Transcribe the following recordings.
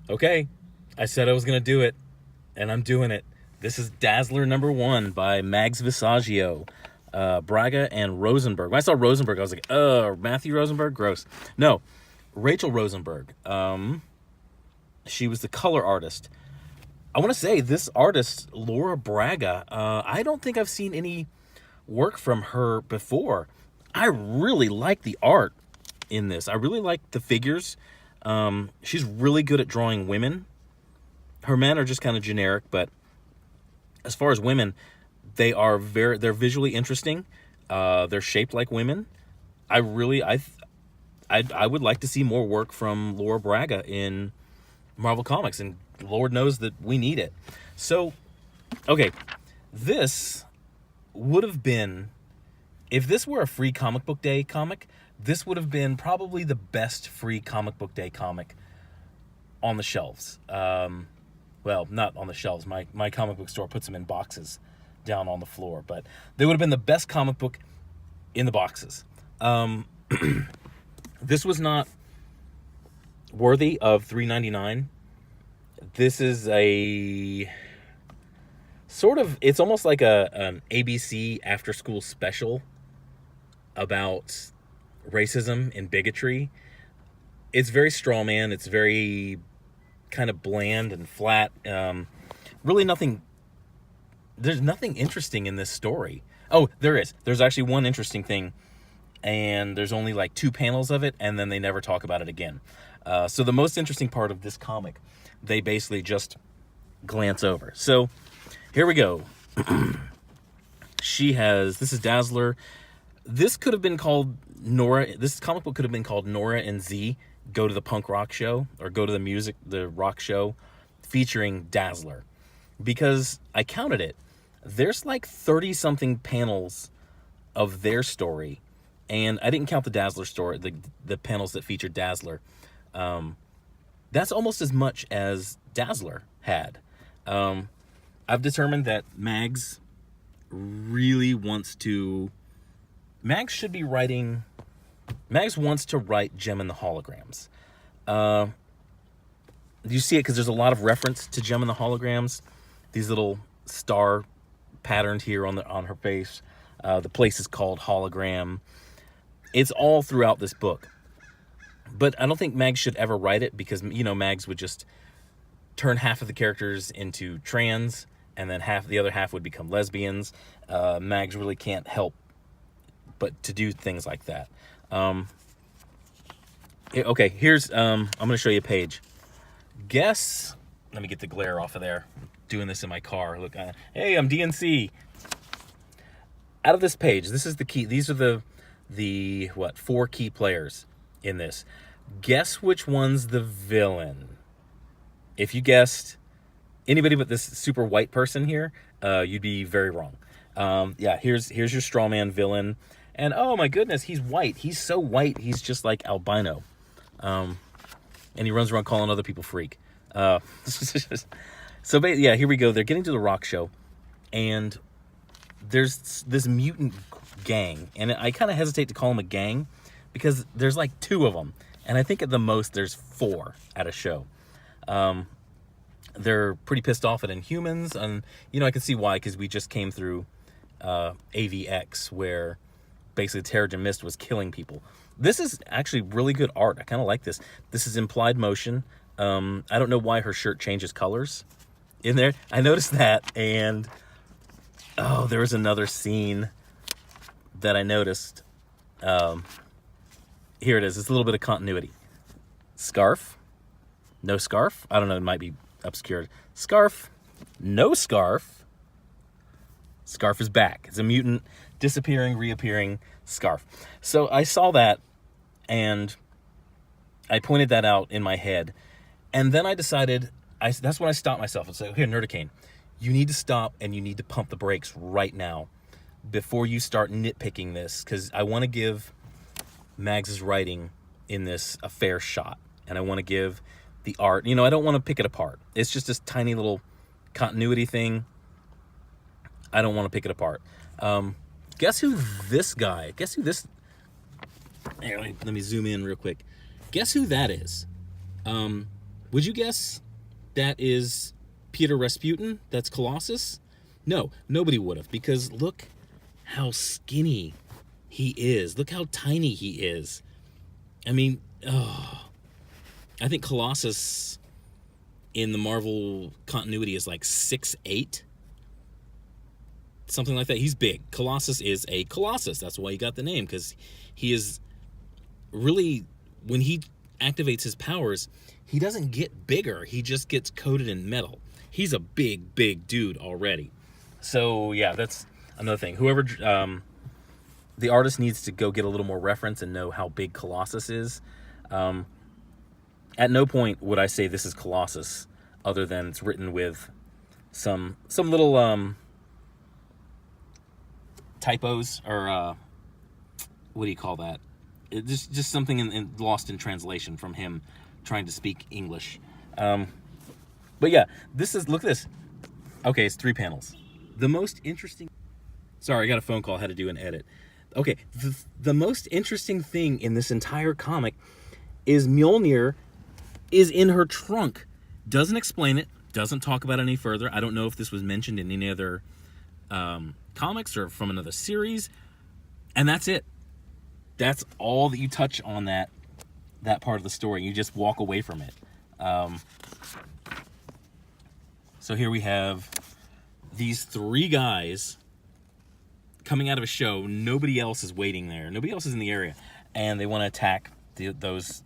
Okay, I said I was going to do it, and I'm doing it. This is Dazzler #1 by Mags Visaggio, Braga and Rosenberg. When I saw Rosenberg, I was like, Matthew Rosenberg? Gross. No, Rachel Rosenberg. She was the color artist. I want to say this artist, Laura Braga, I don't think I've seen any work from her before. I really like the art in this. I really like the figures. She's really good at drawing women. Her men are just kind of generic, but as far as women, they're visually interesting. They're shaped like women. I would like to see more work from Laura Braga in Marvel Comics, and Lord knows that we need it. So, okay, this would have been, if this were a free comic book day comic, this would have been probably the best free comic book day comic on the shelves. Well, not on the shelves. My comic book store puts them in boxes down on the floor, but they would have been the best comic book in the boxes. This was not worthy of $3.99. This is a sort of, it's almost like an ABC after school special about racism and bigotry. It's very strawman. It's very kind of bland and flat. Really nothing. There's nothing interesting in this story. Oh, there is. There's actually one interesting thing, and there's only like 2 panels of it, and then they never talk about it again. So the most interesting part of this comic, they basically just glance over. So here we go. This is Dazzler. This could have been called Nora. This comic book could have been called Nora and Z Go to the Punk Rock Show, or Go to the rock show featuring Dazzler. Because I counted it. There's like 30 something panels of their story. And I didn't count the Dazzler story, the panels that featured Dazzler. That's almost as much as Dazzler had. I've determined that Mags wants to write Gem and the Holograms. You see it because there's a lot of reference to Gem and the Holograms. These little star patterned here on her face. The place is called Hologram. It's all throughout this book. But I don't think Mags should ever write it because, Mags would just turn half of the characters into trans, and then the other half would become lesbians. Mags really can't help but to do things like that. Okay, here's, I'm going to show you a page. Let me get the glare off of there. I'm doing this in my car. Look, hey, I'm DNC. Out of this page, this is the key. These are the 4 key players in this. Guess which one's the villain. If you guessed anybody but this super white person here, you'd be very wrong. Here's your straw man villain. And oh my goodness, he's white. He's so white, he's just like albino. And he runs around calling other people freak. So here we go. They're getting to the rock show, and there's this mutant gang. And I kind of hesitate to call them a gang because there's like 2 of them. And I think at the most there's 4 at a show. They're pretty pissed off at Inhumans, and I can see why, because we just came through AVX, where basically Terrigen Mist was killing people. This is actually really good art. I kind of like this. This is implied motion. I don't know why her shirt changes colors in there. I noticed that, and there was another scene that I noticed. Here it is. It's a little bit of continuity. Scarf. No scarf. I don't know. It might be obscured. Scarf. No scarf. Scarf is back. It's a mutant disappearing, reappearing scarf. So I saw that, and I pointed that out in my head. And then I decided, that's when I stopped myself and said, here, Nerdicane, you need to stop and you need to pump the brakes right now before you start nitpicking this, because I want to give Mags's writing in this a fair shot. And I want to give the art, I don't want to pick it apart. It's just this tiny little continuity thing. I don't want to pick it apart. Guess who this... Here, let me zoom in real quick. Guess who that is? Would you guess that is Peter Rasputin? That's Colossus? No, nobody would have, because look how skinny he is. Look how tiny he is. I mean, oh, I think Colossus in the Marvel continuity is like 6'8", something like that. He's big. Colossus is a Colossus. That's why he got the name, because he is really, when he activates his powers, he doesn't get bigger. He just gets coated in metal. He's a big, big dude already. So yeah, that's another thing. Whoever, the artist needs to go get a little more reference and know how big Colossus is. At no point would I say this is Colossus, other than it's written with some little typos, or what do you call that? It just something lost in translation from him trying to speak English. But yeah, look at this. Okay, it's 3 panels. The most interesting... Sorry, I got a phone call. I had to do an edit. Okay, the most interesting thing in this entire comic is Mjolnir is in her trunk. Doesn't explain it. Doesn't talk about it any further. I don't know if this was mentioned in any other comics or from another series. And that's it. That's all that you touch on that part of the story. You just walk away from it. So here we have these 3 guys coming out of a show. Nobody else is waiting there. Nobody else is in the area. And they want to attack those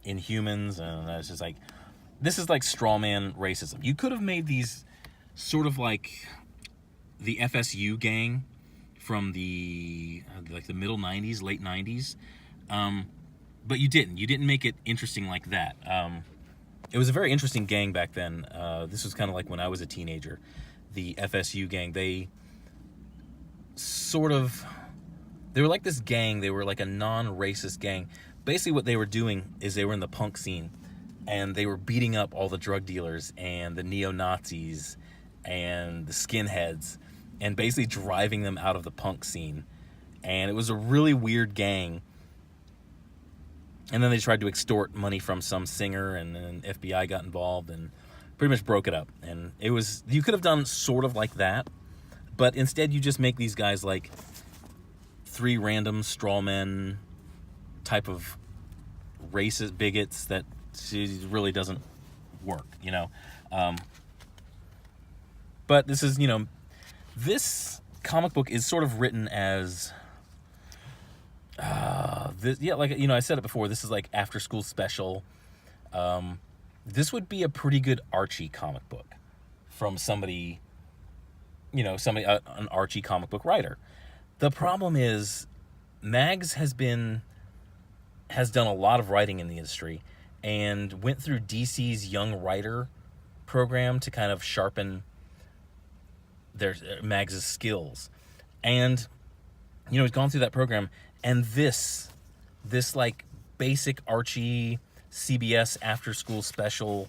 Inhumans. And it's just like, this is like strawman racism. You could have made these sort of like the FSU gang from the middle 90s, late 90s. But you didn't. You didn't make it interesting like that. It was a very interesting gang back then. This was kind of like when I was a teenager. The FSU gang, they were like this gang. They were like a non-racist gang. Basically what they were doing is they were in the punk scene, and they were beating up all the drug dealers and the neo-Nazis and the skinheads, and basically driving them out of the punk scene. And it was a really weird gang. And then they tried to extort money from some singer, and then FBI got involved and pretty much broke it up. And you could have done sort of like that, but instead you just make these guys like 3 random straw men type of racist bigots that really doesn't work, you know? But this is, this comic book is sort of written as... I said it before, this is like after school special. This would be a pretty good Archie comic book from somebody, an Archie comic book writer. The problem is Mags has done a lot of writing in the industry and went through DC's Young Writer program to kind of sharpen Mags' skills. And, he's gone through that program. And this like basic Archie CBS after school special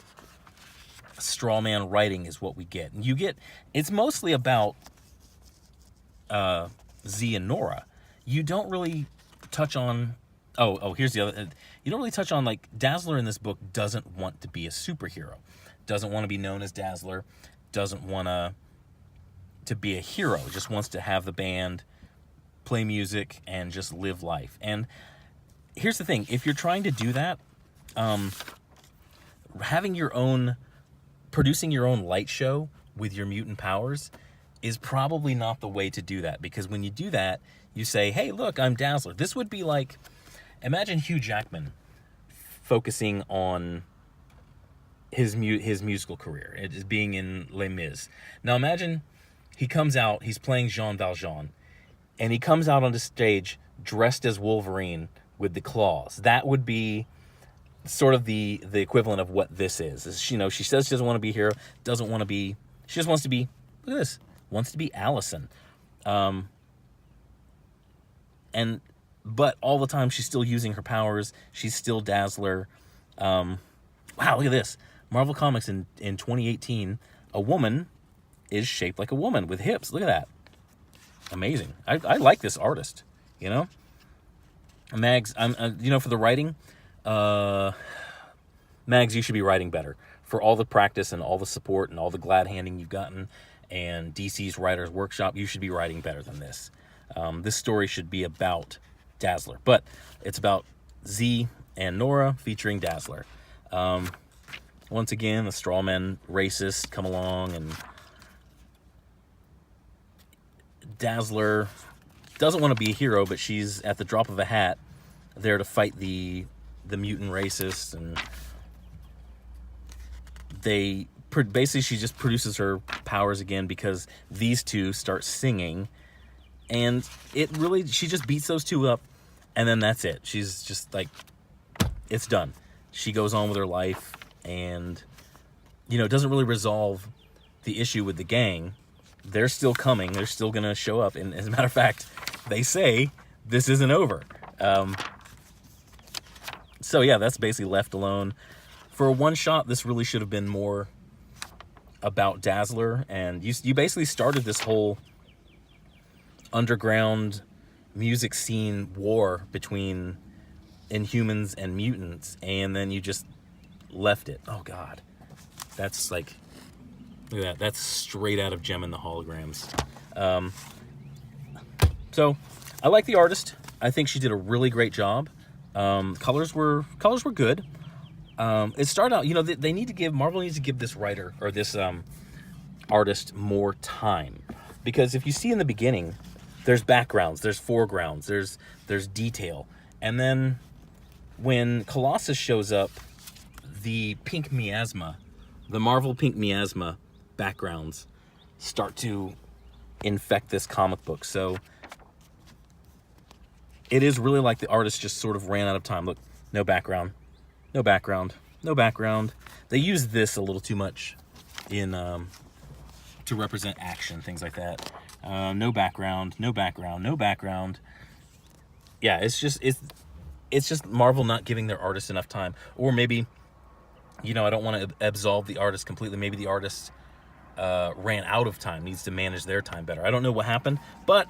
strawman writing is what we get. And it's mostly about Z and Nora. You don't really touch on, here's the other, you don't really touch on, like, Dazzler in this book doesn't want to be a superhero. Doesn't want to be known as Dazzler. Doesn't want to be a hero. Just wants to have the band, play music, and just live life. And here's the thing, if you're trying to do that, producing your own light show with your mutant powers is probably not the way to do that, because when you do that, you say, hey, look, I'm Dazzler. This would be like, imagine Hugh Jackman focusing on his musical career, it is being in Les Mis. Now imagine he comes out, he's playing Jean Valjean, and he comes out on the stage dressed as Wolverine with the claws. That would be sort of the equivalent of what this is. She says she doesn't want to be a hero, she just wants to be, look at this, wants to be Allison. But all the time she's still using her powers, she's still Dazzler. Wow, look at this. Marvel Comics in 2018, a woman is shaped like a woman with hips. Look at that. Amazing. I like this artist, Mags, for the writing, Mags, you should be writing better. For all the practice and all the support and all the glad handing you've gotten and DC's Writers Workshop, you should be writing better than this. This story should be about Dazzler, but it's about Z and Nora featuring Dazzler. Once again, the strawman racists come along, and Dazzler doesn't want to be a hero, but she's at the drop of a hat there to fight the mutant racists, and basically she just produces her powers again because these two start singing, and she just beats those two up, and then that's it. She's just like, it's done. She goes on with her life, and it doesn't really resolve the issue with the gang. They're still coming. They're still going to show up. And as a matter of fact, they say this isn't over. So yeah, that's basically left alone. For a one-shot, this really should have been more about Dazzler. And you basically started this whole underground music scene war between Inhumans and mutants. And then you just left it. Oh, God. That's like... Look at that. That's straight out of Gem and the Holograms. So I like the artist. I think she did a really great job. Colors were good. It started out, they need to give, Marvel needs to give this writer or this artist more time, because if you see in the beginning, there's backgrounds, there's foregrounds, there's detail, and then when Colossus shows up, the pink miasma, the Marvel pink miasma backgrounds start to infect this comic book. So it is really like the artist just sort of ran out of time. Look, no background, no background, no background. They use this a little too much in to represent action, things like that. No background, no background, no background. Yeah, it's just Marvel not giving their artists enough time. Or maybe, I don't want to absolve the artist completely. Maybe the artist ran out of time, needs to manage their time better. I don't know what happened, but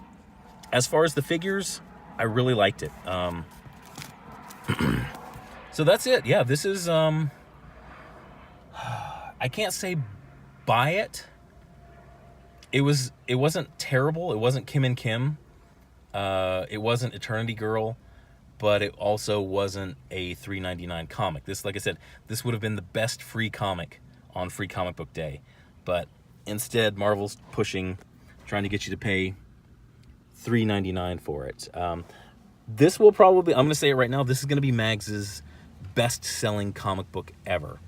as far as the figures, I really liked it. So that's it. Yeah, this is, I can't say buy it. It wasn't terrible. It wasn't Kim and Kim. It wasn't Eternity Girl, but it also wasn't a $3.99 comic. This, like I said, this would have been the best free comic on Free Comic Book Day. But instead, Marvel's trying to get you to pay $3.99 for it. This will probably, I'm going to say it right now, this is going to be Mags's best-selling comic book ever.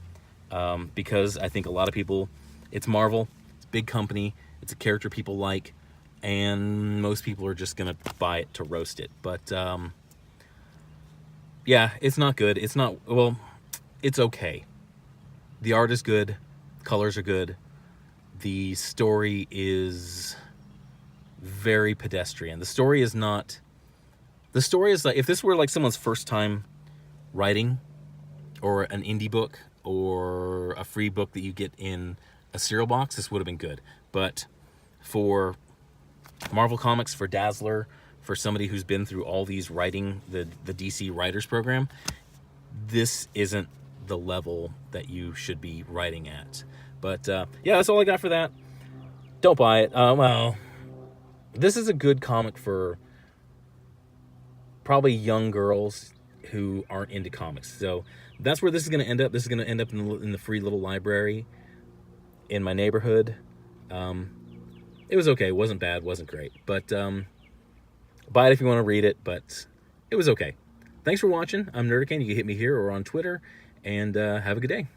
Because I think a lot of people, it's Marvel, it's a big company, it's a character people like, and most people are just going to buy it to roast it. But, yeah, it's not good. It's okay. The art is good. Colors are good. The story is very pedestrian. The story is like, if this were like someone's first time writing, or an indie book, or a free book that you get in a cereal box, this would have been good. But for Marvel Comics, for Dazzler, for somebody who's been through all these writing, the DC Writers Program, this isn't the level that you should be writing at. But yeah, that's all I got for that. Don't buy it. Well, this is a good comic for probably young girls who aren't into comics. So that's where this is going to end up. This is going to end up in the free little library in my neighborhood. It was okay. It wasn't bad. Wasn't great. But buy it if you want to read it. But it was okay. Thanks for watching. I'm Nerdicane. You can hit me here or on Twitter. And have a good day.